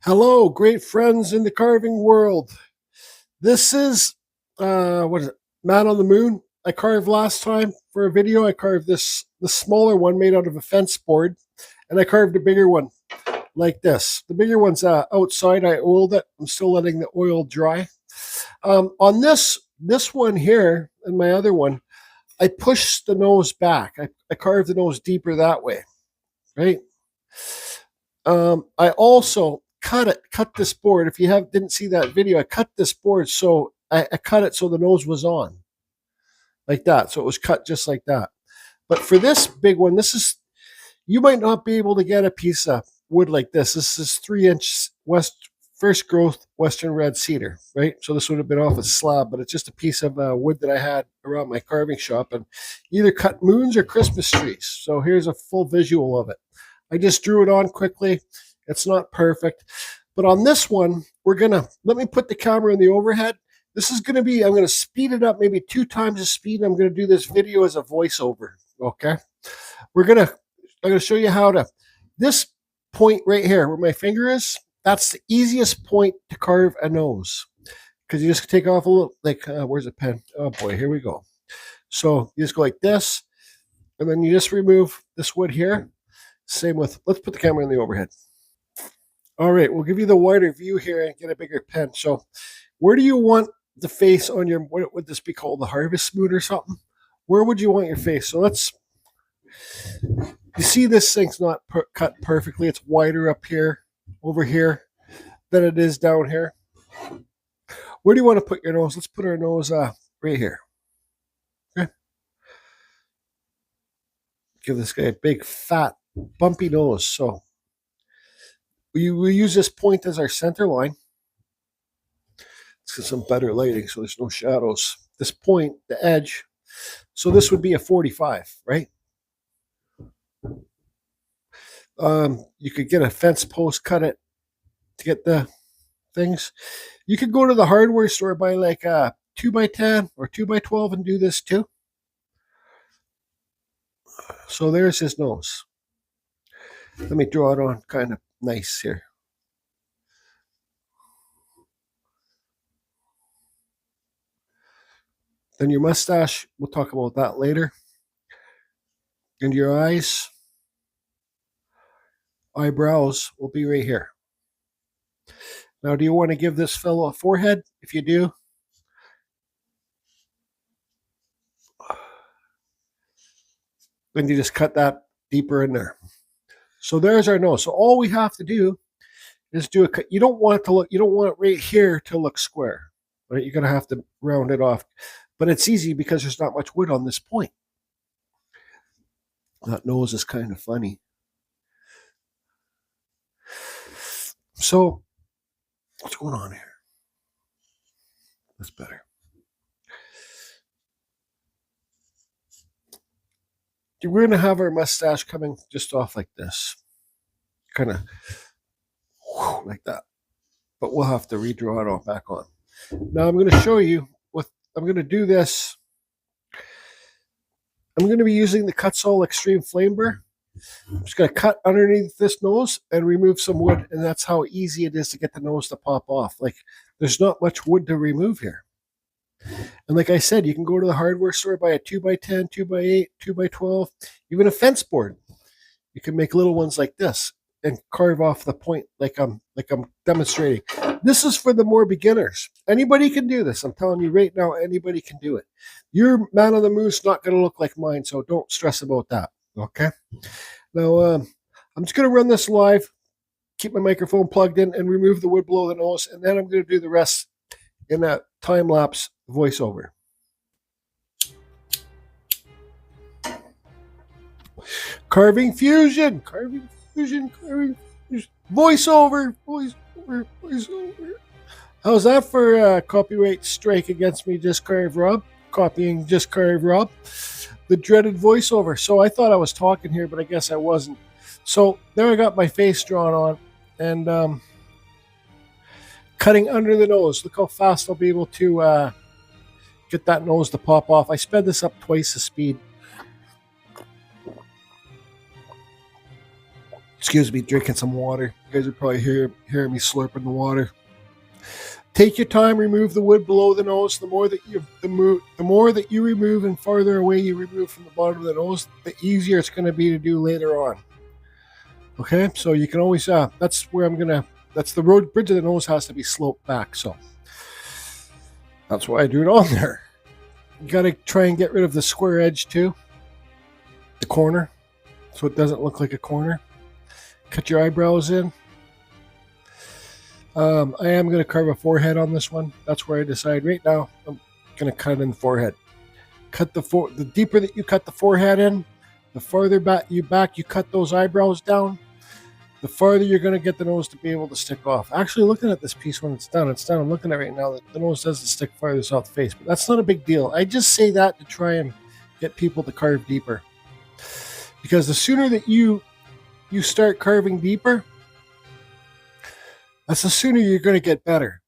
Hello, great friends in the carving world. This is what is it? Man on the Moon. I carved last time for a video. I carved the smaller one made out of a fence board, and I carved a bigger one like this. The bigger one's outside. I oiled it. I'm still letting the oil dry. On this one here and my other one, I pushed the nose back. I carved the nose deeper that way, right? I also cut this board. If you didn't see that video, I cut this board so I cut it so the nose was on like that. So it was cut just like that. But for this big one, you might not be able to get a piece of wood like this. This is 3-inch first growth Western red cedar, right? So this would have been off a slab, but it's just a piece of wood that I had around my carving shop and either cut moons or Christmas trees. So here's a full visual of it. I just drew it on quickly. It's not perfect. But on this one, let me put the camera in the overhead. This is going to be, I'm going to speed it up maybe 2 times the speed. I'm going to do this video as a voiceover, okay? I'm going to show you how to, this point right here where my finger is, that's the easiest point to carve a nose. Because you just take off a little, where's the pen? Oh boy, here we go. So you just go like this, and then you just remove this wood here. Same with, let's put the camera in the overhead. All right, we'll give you the wider view here and get a bigger pen. So where do you want the face on your, what would this be called, the harvest moon or something? Where would you want your face? So you see this thing's not cut perfectly. It's wider up here, over here, than it is down here. Where do you want to put your nose? Let's put our nose right here. Okay. Give this guy a big, fat, bumpy nose. So we use this point as our center line. Let's get some better lighting so there's no shadows. This point, the edge. So this would be a 45, right? You could get a fence post, cut it to get the things. You could go to the hardware store, buy like a 2x10 or 2x12 and do this too. So there's his nose. Let me draw it on kind of nice here. Then your mustache, we'll talk about that later. And your eyebrows will be right here. Now, do you want to give this fellow a forehead? If you do, then you just cut that deeper in there. So there's our nose. So all we have to do is do a cut. You don't want it right here to look square, right? You're going to have to round it off. But it's easy because there's not much wood on this point. That nose is kind of funny. So what's going on here? That's better. We're going to have our mustache coming just off like this. Kind of like that. But we'll have to redraw it all back on. Now I'm going to show you I'm going to do this. I'm going to be using the Kutzall Extreme Flame Burr. I'm just going to cut underneath this nose and remove some wood, and that's how easy it is to get the nose to pop off. Like, there's not much wood to remove here. And like I said, you can go to the hardware store, buy a 2x10, 2x8, 2x12, even a fence board. You can make little ones like this and carve off the point like I'm demonstrating. This is for the more beginners. Anybody can do this. I'm telling you right now, anybody can do it. Your man on the moon's not going to look like mine, so don't stress about that. Okay? Now, I'm just going to run this live, keep my microphone plugged in, and remove the wood below the nose, and then I'm going to do the rest in that time-lapse voiceover. Carving fusion, voiceover. How's that for a copyright strike against me? Just Carve Rob, copying Just Carve Rob, the dreaded voiceover. So I thought I was talking here, but I guess I wasn't. So there I got my face drawn on, and cutting under the nose. Look how fast I'll be able to get that nose to pop off. I sped this up twice the speed. Excuse me, drinking some water. You guys are probably hearing me slurping the water. Take your time, remove the wood below the nose. The more that you remove and farther away you remove from the bottom of the nose, the easier it's going to be to do later on. Okay, so you can always, that's where that's the bridge of the nose has to be sloped back. So that's why I do it on there. You got to try and get rid of the square edge too, the corner, so it doesn't look like a corner. Cut your eyebrows in. I am going to carve a forehead on this one. That's where I decide right now. I'm going to cut in the forehead. The deeper that you cut the forehead in, the farther back you cut those eyebrows down, the farther you're going to get the nose to be able to stick off. Actually, looking at this piece when it's done, I'm looking at it right now that the nose doesn't stick farther off the face, but that's not a big deal. I just say that to try and get people to carve deeper. Because the sooner that you start carving deeper, that's the sooner you're going to get better.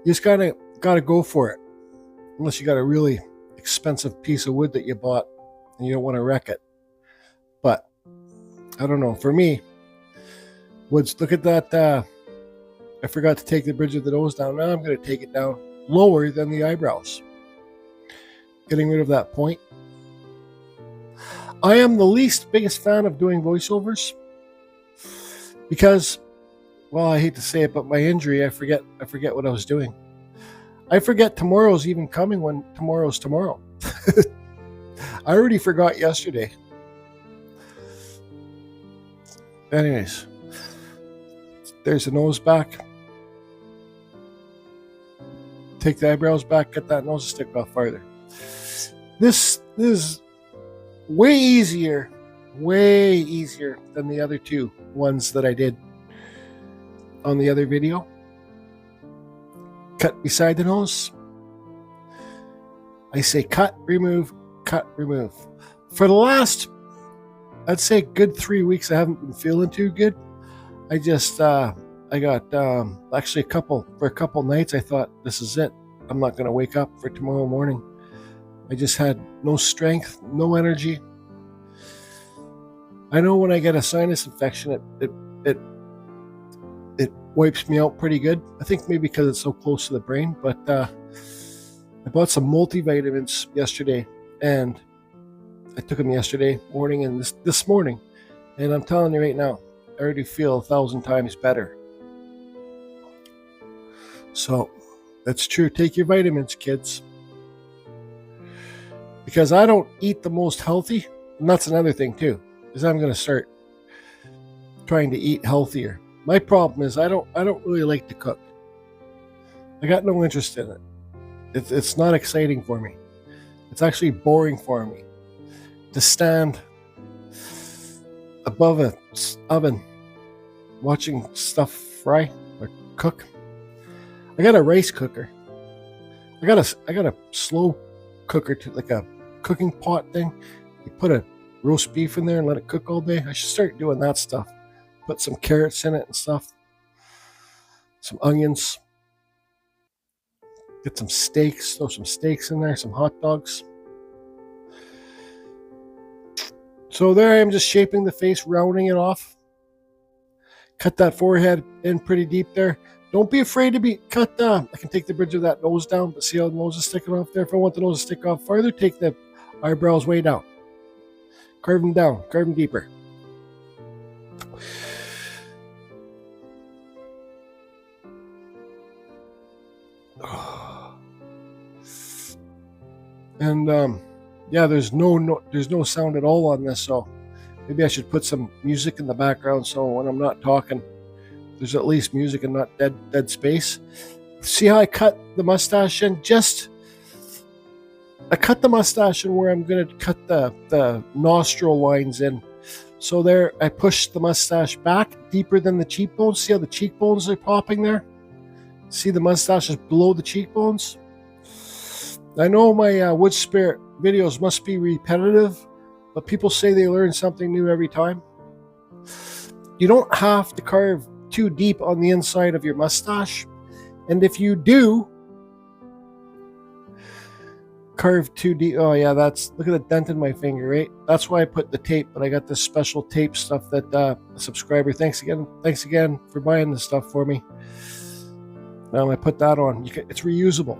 You just gotta go for it. Unless you got a really expensive piece of wood that you bought and you don't want to wreck it. But I don't know. For me, woods. Look at that. I forgot to take the bridge of the nose down. Now I'm going to take it down lower than the eyebrows. Getting rid of that point. I am the biggest fan of doing voiceovers. Because, well, I hate to say it, but my injury, I forget what I was doing. I forget tomorrow's even coming when tomorrow's tomorrow. I already forgot yesterday. Anyways, there's the nose back. Take the eyebrows back, get that nose to stick off farther. This is way easier than the other two ones that I did on the other video. Cut beside the nose. I say cut, remove, cut, remove. For the last, I'd say good 3 weeks, I haven't been feeling too good. I just, I got, actually for a couple nights, I thought, this is it. I'm not going to wake up for tomorrow morning. I just had no strength, no energy. I know when I get a sinus infection, it wipes me out pretty good. I think maybe because it's so close to the brain. But I bought some multivitamins yesterday, and I took them yesterday morning and this morning. And I'm telling you right now, I already feel 1,000 times better. So that's true. Take your vitamins, kids. Because I don't eat the most healthy, and that's another thing too. Is I'm going to start trying to eat healthier. My problem is I don't really like to cook. I got no interest in it. It's not exciting for me. It's actually boring for me to stand above an oven watching stuff fry or cook. I got a rice cooker. I got a slow cooker, like a cooking pot thing. You put a roast beef in there and let it cook all day. I should start doing that stuff. Put some carrots in it and stuff. Some onions. Get some steaks. Throw some steaks in there. Some hot dogs. So there I am, just shaping the face, rounding it off. Cut that forehead in pretty deep there. Don't be afraid to be cut down. I can take the bridge of that nose down, but see how the nose is sticking off there? If I want the nose to stick off farther, take the eyebrows way down. Carve them down. Carve them deeper. And yeah, there's no sound at all on this, so maybe I should put some music in the background so when I'm not talking, there's at least music and not dead space. See how I cut the mustache in? I cut the mustache in where I'm going to cut the nostril lines in. So there, I push the mustache back deeper than the cheekbones. See how the cheekbones are popping there? See the mustache is below the cheekbones? I know my wood spirit videos must be repetitive, but people say they learn something new every time. You don't have to carve too deep on the inside of your mustache. And if you do, carved too deep. Oh yeah, look at the dent in my finger, right? That's why I put the tape, but I got this special tape stuff that a subscriber, thanks again for buying this stuff for me. I put that on. It's reusable.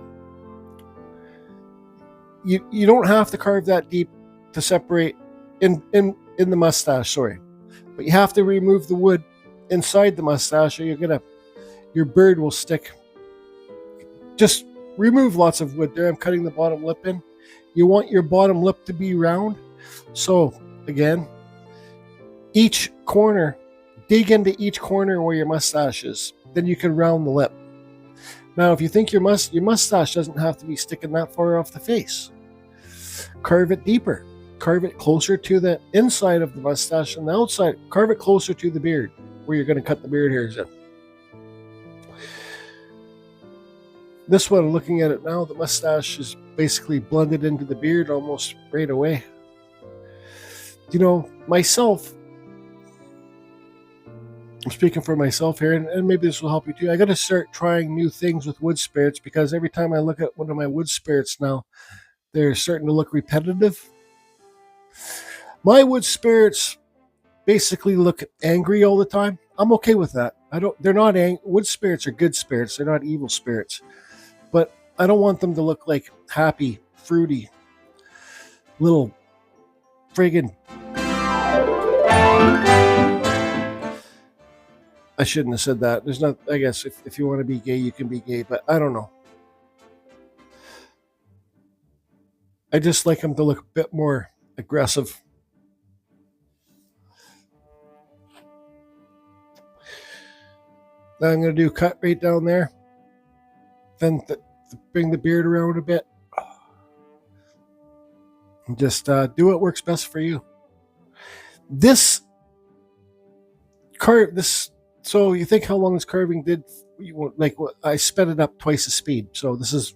You don't have to carve that deep to separate in the mustache, sorry. But you have to remove the wood inside the mustache, or your bird will stick. Just remove lots of wood there. I'm cutting the bottom lip in. You want your bottom lip to be round. So again, each corner, dig into each corner where your mustache is. Then you can round the lip. Now, if you think your mustache doesn't have to be sticking that far off the face, carve it deeper. Carve it closer to the inside of the mustache and the outside. Carve it closer to the beard where you're going to cut the beard hairs in. This one, looking at it now, the mustache is basically blended into the beard almost right away. You know, myself, I'm speaking for myself here, and maybe this will help you too. I got to start trying new things with wood spirits, because every time I look at one of my wood spirits now, they're starting to look repetitive. My wood spirits basically look angry all the time. I'm okay with that. They're not wood spirits are good spirits. They're not evil spirits. But I don't want them to look like happy, fruity, little friggin'. I shouldn't have said that. There's not, I guess if you want to be gay, you can be gay, but I don't know. I just like them to look a bit more aggressive. Now I'm going to do a cut right down there. Then bring the beard around a bit. And just do what works best for you. So you think how long this carving did? I sped it up twice the speed. So this is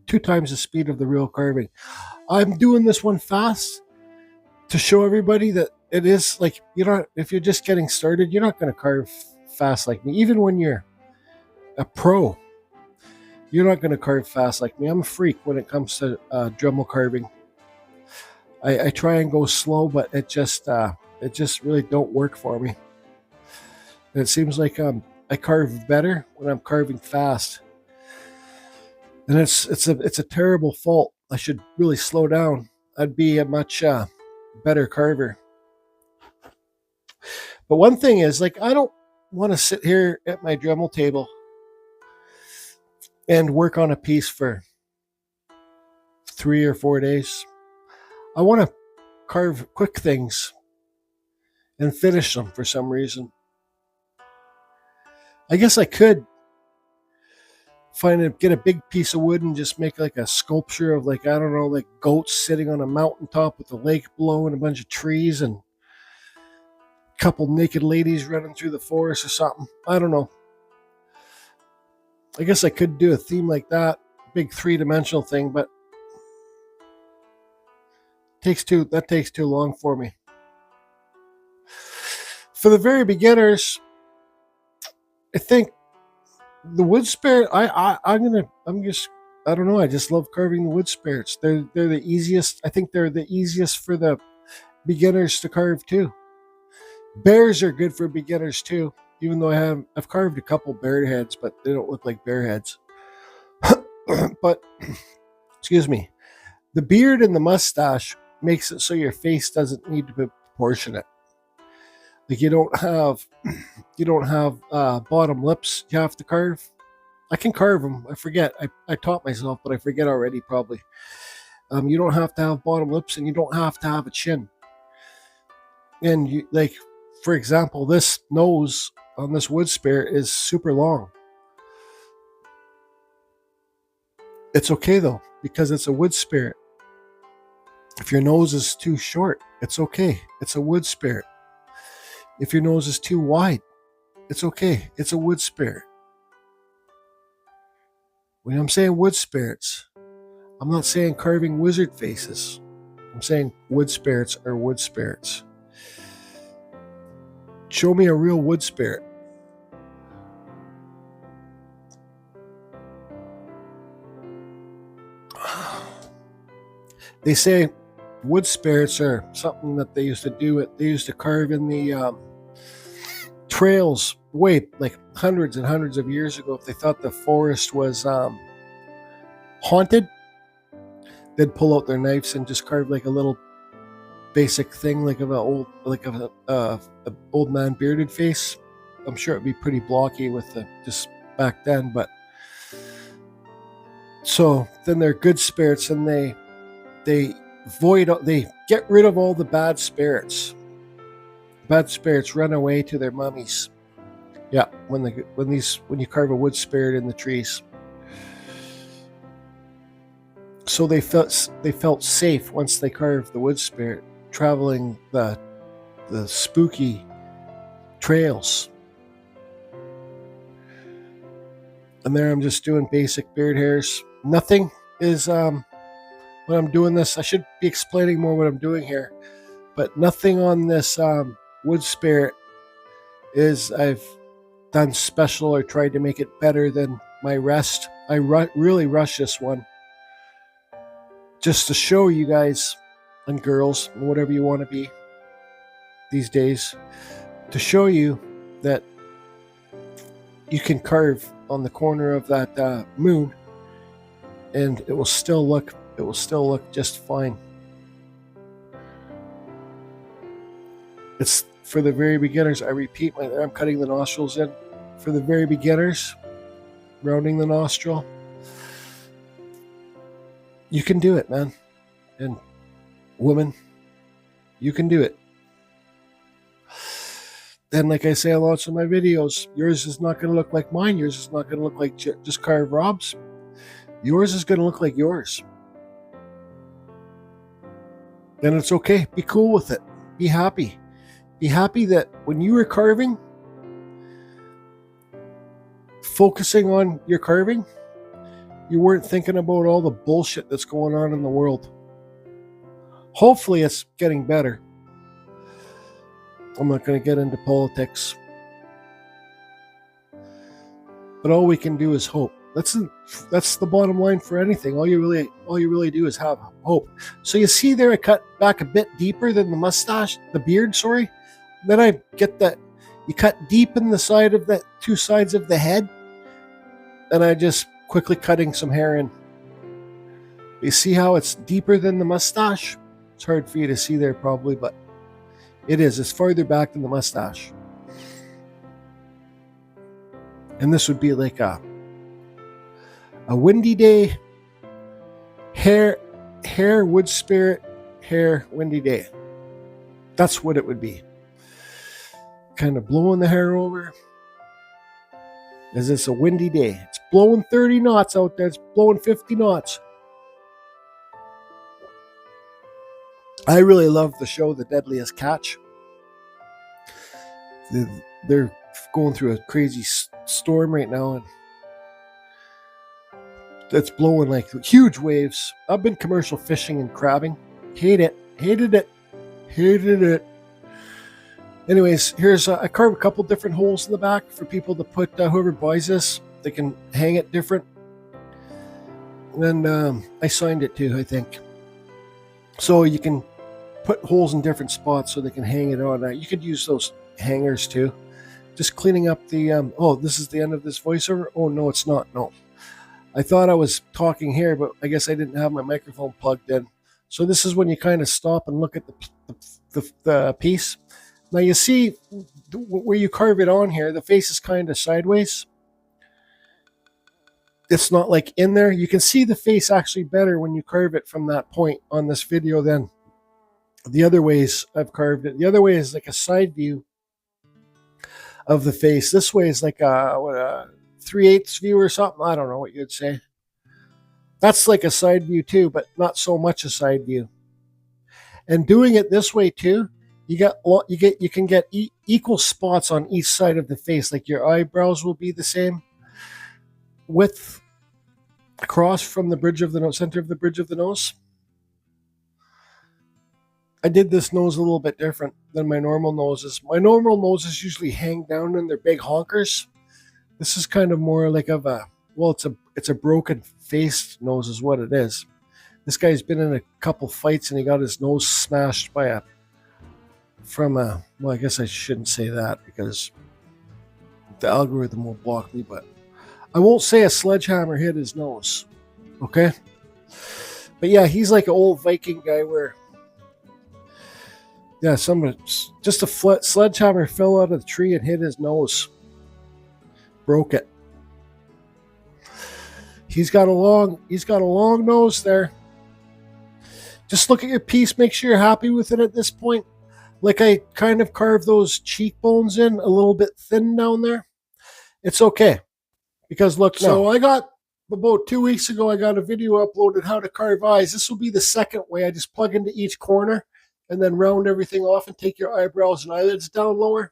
2 times the speed of the real carving. I'm doing this one fast to show everybody that it is like, if you're just getting started, you're not going to carve fast like me. Even when you're a pro, you're not going to carve fast like me. I'm a freak when it comes to Dremel carving. I try and go slow, but it just really don't work for me. And it seems like I carve better when I'm carving fast, and it's a terrible fault. I should really slow down. I'd be a much better carver. But one thing is, like, I don't want to sit here at my Dremel table and work on a piece for 3 or 4 days. I want to carve quick things and finish them for some reason. I guess I could get a big piece of wood and just make like a sculpture of, like, I don't know, like goats sitting on a mountaintop with the lake below and a bunch of trees and a couple naked ladies running through the forest or something. I don't know. I guess I could do a theme like that, big 3-dimensional thing, but that takes too long for me. For the very beginners, I think the wood spirit, I don't know, I just love carving the wood spirits. They're the easiest. I think they're the easiest for the beginners to carve too. Bears are good for beginners too, even though I've carved a couple bear heads, but they don't look like bear heads. But excuse me, the beard and the mustache makes it so your face doesn't need to be proportionate. Like, you don't have bottom lips you have to carve. I can carve them. I forget. I taught myself, but I forget already probably. You don't have to have bottom lips, and you don't have to have a chin. And you, like, for example, this nose on this wood spirit is super long. It's okay though, because it's a wood spirit. If your nose is too short, it's okay. It's a wood spirit. If your nose is too wide, it's okay. It's a wood spirit. When I'm saying wood spirits, I'm not saying carving wizard faces. I'm saying wood spirits are wood spirits. Show me a real wood spirit. They say wood spirits are something that they used to do. They used to carve in the trails way like hundreds and hundreds of years ago. If they thought the forest was haunted, they'd pull out their knives and just carve like a little basic thing, like of a old man bearded face. I'm sure it'd be pretty blocky with the just back then, but so then they're good spirits, and they get rid of all the bad spirits. Bad spirits run away to their mummies. Yeah, when you carve a wood spirit in the trees. So they felt safe once they carved the wood spirit, traveling the spooky trails. And there I'm just doing basic beard hairs. Nothing is when I'm doing this. I should be explaining more what I'm doing here, but nothing on this wood spirit is I've done special or tried to make it better than my rest. I really rush this one just to show you guys and girls, whatever you want to be these days, to show you that you can carve on the corner of that moon, and it will still look just fine. It's for the very beginners. I repeat, I'm cutting the nostrils in for the very beginners, rounding the nostril. You can do it, man, and woman, you can do it. Then, like I say in lots of my videos, yours is not going to look like mine. Yours is not going to look like just carved Rob's. Yours is going to look like yours. And it's okay. Be cool with it. Be happy. Be happy that when you were carving, focusing on your carving, you weren't thinking about all the bullshit that's going on in the world. Hopefully it's getting better. I'm not going to get into politics. But all we can do is hope. That's the bottom line for anything. All you really do is have hope. So you see there, I cut back a bit deeper than the mustache, the beard, sorry. Then I get that, you cut deep in the side of the two sides of the head. And I just quickly cutting some hair in. You see how it's deeper than the mustache? It's hard for you to see there probably, but it is. It's farther back than the mustache. And this would be like a windy day, hair, wood spirit, hair, windy day. That's what it would be. Kind of blowing the hair over. Is this a windy day? It's blowing 30 knots out there. It's blowing 50 knots. I really love the show The Deadliest Catch. They're going through a crazy storm right now, and it's blowing like huge waves. I've been commercial fishing and crabbing. Hated it. Anyways, here's I carve a couple different holes in the back for people to put, whoever buys this, they can hang it different. And I signed it too, I think. So you can put holes in different spots so they can hang it on. You could use those hangers too. Just cleaning up the, oh, this is the end of this voiceover? Oh, no, it's not. No. I thought I was talking here, but I guess I didn't have my microphone plugged in. So this is when you kind of stop and look at the piece. Now you see where you carve it on here, the face is kind of sideways. It's not like in there. You can see the face actually better when you carve it from that point on this video than the other ways I've carved it. The other way is like a side view of the face. This way is like a 3/8 view or something. I don't know what you'd say. That's like a side view too, but not so much a side view. And doing it this way too, you can get equal spots on each side of the face. Like your eyebrows will be the same width across from the bridge of the nose, center of the bridge of the nose. I did this nose a little bit different than my normal noses. My normal noses usually hang down and they're big honkers. This is kind of more like of a, well, it's a broken face nose is what it is. This guy's been in a couple fights and he got his nose smashed by well, I guess I shouldn't say that because the algorithm will block me, but I won't say a sledgehammer hit his nose. Okay? But yeah, he's like an old Viking guy where, yeah, just a sledgehammer fell out of the tree and hit his nose. Broke it. He's got a long nose there. Just look at your piece, make sure you're happy with it at this point. Like I kind of carved those cheekbones in a little bit thin down there. It's okay. Because look, so I got, about 2 weeks ago, I got a video uploaded how to carve eyes. This will be the second way. I just plug into each corner and then round everything off and take your eyebrows and eyelids down lower.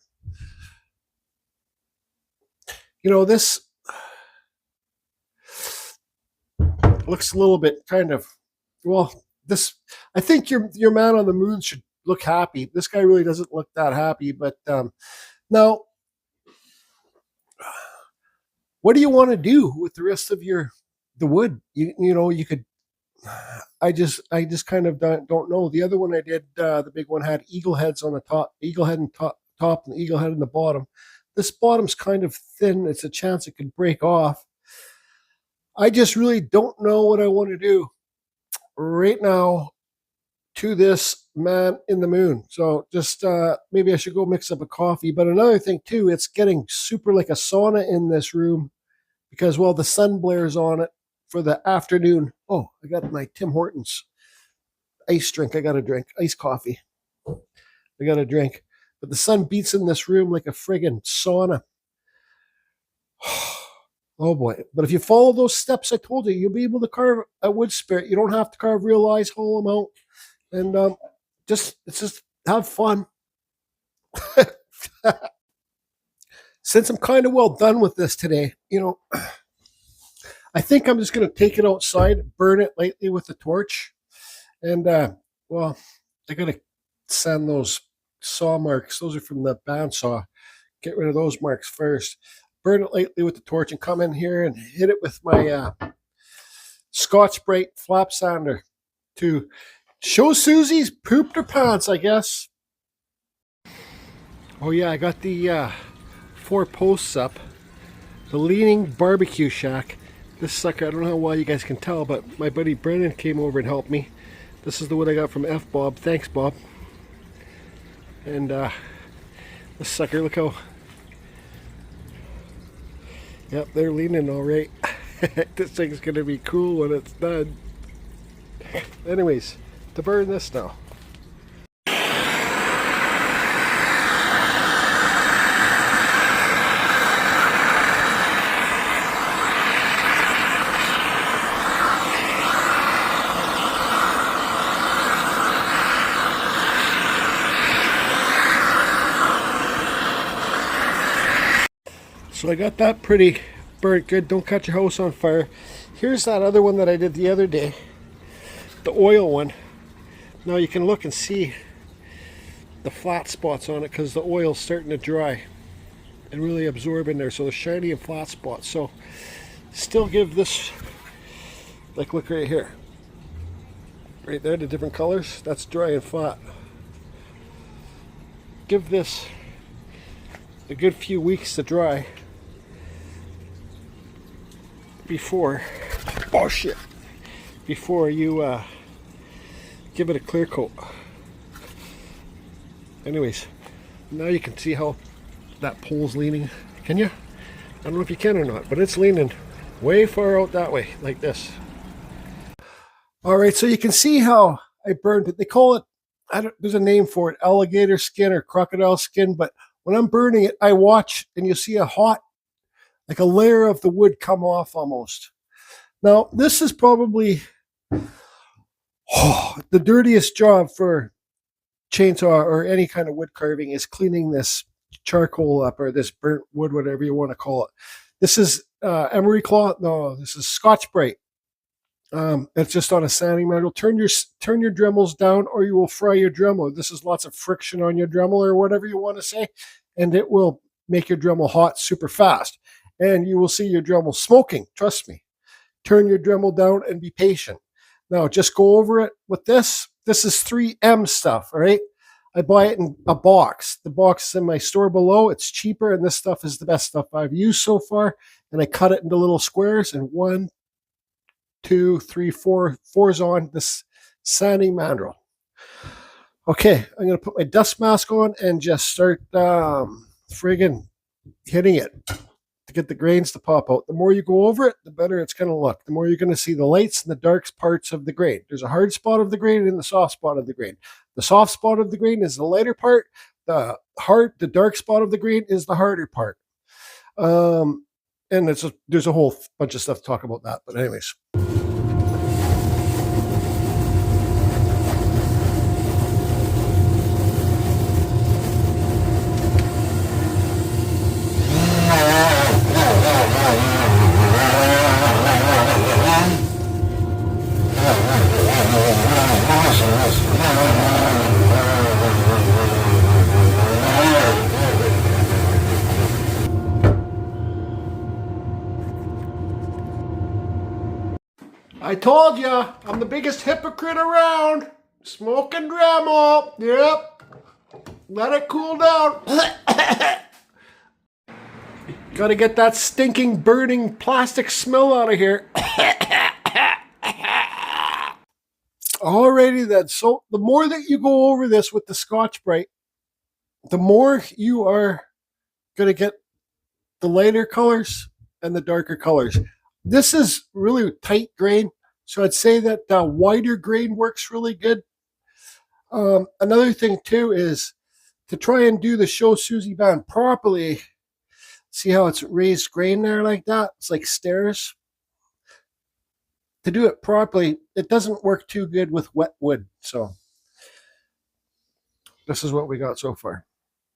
You know, this looks a little bit kind of, well, this, I think your man on the moon should look happy. This guy really doesn't look that happy, but now, what do you want to do with the rest of the wood? You know, you could, I just kind of don't know. The other one I did, the big one had eagle heads on the top, eagle head on top and the eagle head on the bottom. This bottom's kind of thin. It's a chance it could break off. I just really don't know what I want to do right now to this man in the moon. So just maybe I should go mix up a coffee. But another thing too, it's getting super like a sauna in this room because, well, the sun blares on it for the afternoon. Oh, I got my Tim Hortons ice drink. I got to drink iced coffee. I got to drink. But the sun beats in this room like a friggin' sauna. Oh boy. But if you follow those steps I told you, you'll be able to carve a wood spirit. You don't have to carve real eyes, hollow them out. And just have fun. Since I'm kind of well done with this today, you know, I think I'm just going to take it outside, burn it lightly with the torch. And, well, I got to sand those saw marks. Those are from the bandsaw. Get rid of those marks first. Burn it lightly with the torch and come in here and hit it with my Scotch Brite flap sander to show Susie's pooped her pants, I guess. Oh yeah, I got the 4 posts up. The Leaning Barbecue Shack. This sucker, I don't know how well you guys can tell, but my buddy Brennan came over and helped me. This is the wood I got from F. Bob. Thanks, Bob. And this sucker, look how... Yep, they're leaning all right. This thing's going to be cool when it's done. Anyways, to burn this now. So I got that pretty burnt good. Don't catch your house on fire. Here's that other one that I did the other day. The oil one. Now you can look and see the flat spots on it because the oil's starting to dry and really absorb in there. So the shiny and flat spots. So still give this, like look right here. Right there, the different colors. That's dry and flat. Give this a good few weeks to dry before, oh shit, before you give it a clear coat. Anyways, now you can see how that pole's leaning. Can you? I don't know if you can or not, but it's leaning way far out that way, like this. All right, so you can see how I burned it. They call it, there's a name for it, alligator skin or crocodile skin, but when I'm burning it, I watch and you see a hot, like a layer of the wood come off almost. Now, this is probably the dirtiest job for chainsaw or any kind of wood carving is cleaning this charcoal up or this burnt wood, whatever you want to call it. This is Emery cloth. No, this is Scotch Brite. It's just on a sanding mandrel. Turn your Dremels down or you will fry your Dremel. This is lots of friction on your Dremel or whatever you want to say, and it will make your Dremel hot super fast. And you will see your Dremel smoking, trust me. Turn your Dremel down and be patient. Now just go over it with this. This is 3M stuff, all right? I buy it in a box. The box is in my store below. It's cheaper, and this stuff is the best stuff I've used so far. And I cut it into little squares, and 1, 2, 3, 4, 4's on this sanding mandrel. Okay, I'm going to put my dust mask on and just start friggin' hitting it to get the grains to pop out. The more you go over it, the better it's going to look. The more you're going to see the lights and the dark parts of the grain. There's a hard spot of the grain and the soft spot of the grain. The soft spot of the grain is the lighter part. The dark spot of the grain is the harder part. And there's a whole bunch of stuff to talk about that. But anyways. I told you, I'm the biggest hypocrite around. Smoking Dremel. Yep. Let it cool down. Gotta get that stinking, burning plastic smell out of here. Alrighty then. So the more that you go over this with the Scotch-Brite, the more you are going to get the lighter colors and the darker colors. This is really tight grain, so I'd say that wider grain works really good. Another thing too is to try and do the Show Susie band properly. See how it's raised grain there like that? It's like stairs. To do it properly, it doesn't work too good with wet wood. So this is what we got so far.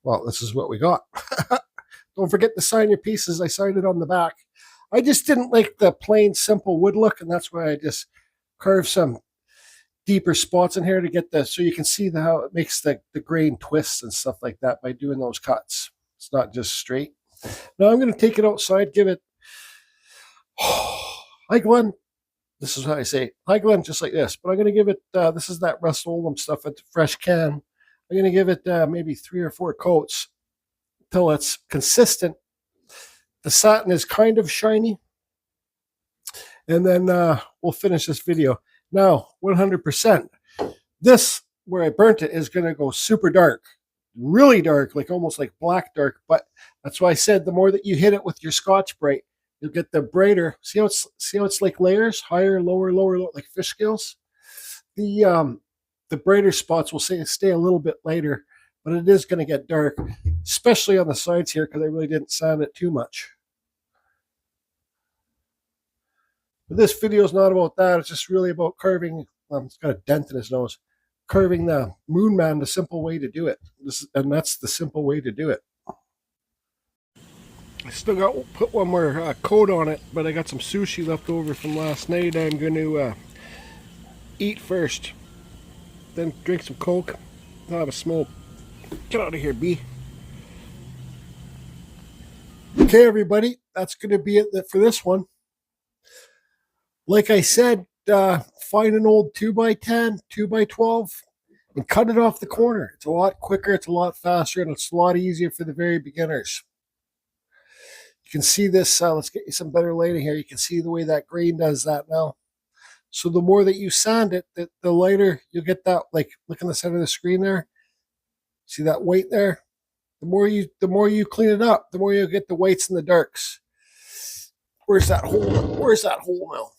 Well, this is what we got. Don't forget to sign your pieces. I signed it on the back. I just didn't like the plain, simple wood look, and that's why I just carved some deeper spots in here to get the, so you can see how it makes the grain twist and stuff like that by doing those cuts. It's not just straight. Now I'm going to take it outside, give it, hi Glenn. This is how I say, hi Glenn, just like this. But I'm going to give it, this is that Rust-Oleum stuff at the fresh can. I'm going to give it maybe 3 or 4 coats until it's consistent. The satin is kind of shiny. And then we'll finish this video. Now, 100%. This, where I burnt it, is going to go super dark. Really dark, like almost like black dark. But that's why I said the more that you hit it with your Scotch-Brite, you'll get the brighter. See how it's like layers, higher, lower, lower, lower, like fish scales. The brighter spots will stay a little bit lighter, but it is going to get dark, especially on the sides here because I really didn't sand it too much. But this video is not about that. It's just really about carving. It's got a dent in his nose. Carving the Moonman, the simple way to do it. And that's the simple way to do it. I still got put one more coat on it, but I got some sushi left over from last night. I'm going to eat first, then drink some Coke, then have a smoke. Get out of here, B. Okay, everybody, that's going to be it for this one. Like I said, find an old 2x10, 2x12, and cut it off the corner. It's a lot quicker, it's a lot faster, and it's a lot easier for the very beginners. You can see this, let's get you some better lighting here. You can see the way that grain does that now. So the more that you sand it, the lighter you'll get that, like look in the center of the screen there. See that white there? The more you clean it up, the more you'll get the whites and the darks. Where's that hole? Where's that hole now?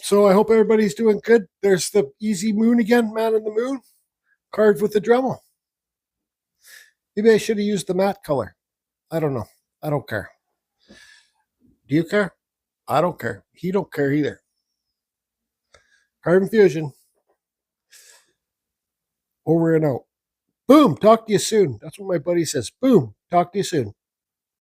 So I hope everybody's doing good. There's the easy moon again, man in the moon, carved with the Dremel. Maybe I should have used the matte color. I don't know. I don't care. Do you care? I don't care. He don't care either. Carbon Fusion. Over and out. Boom. Talk to you soon. That's what my buddy says. Boom. Talk to you soon.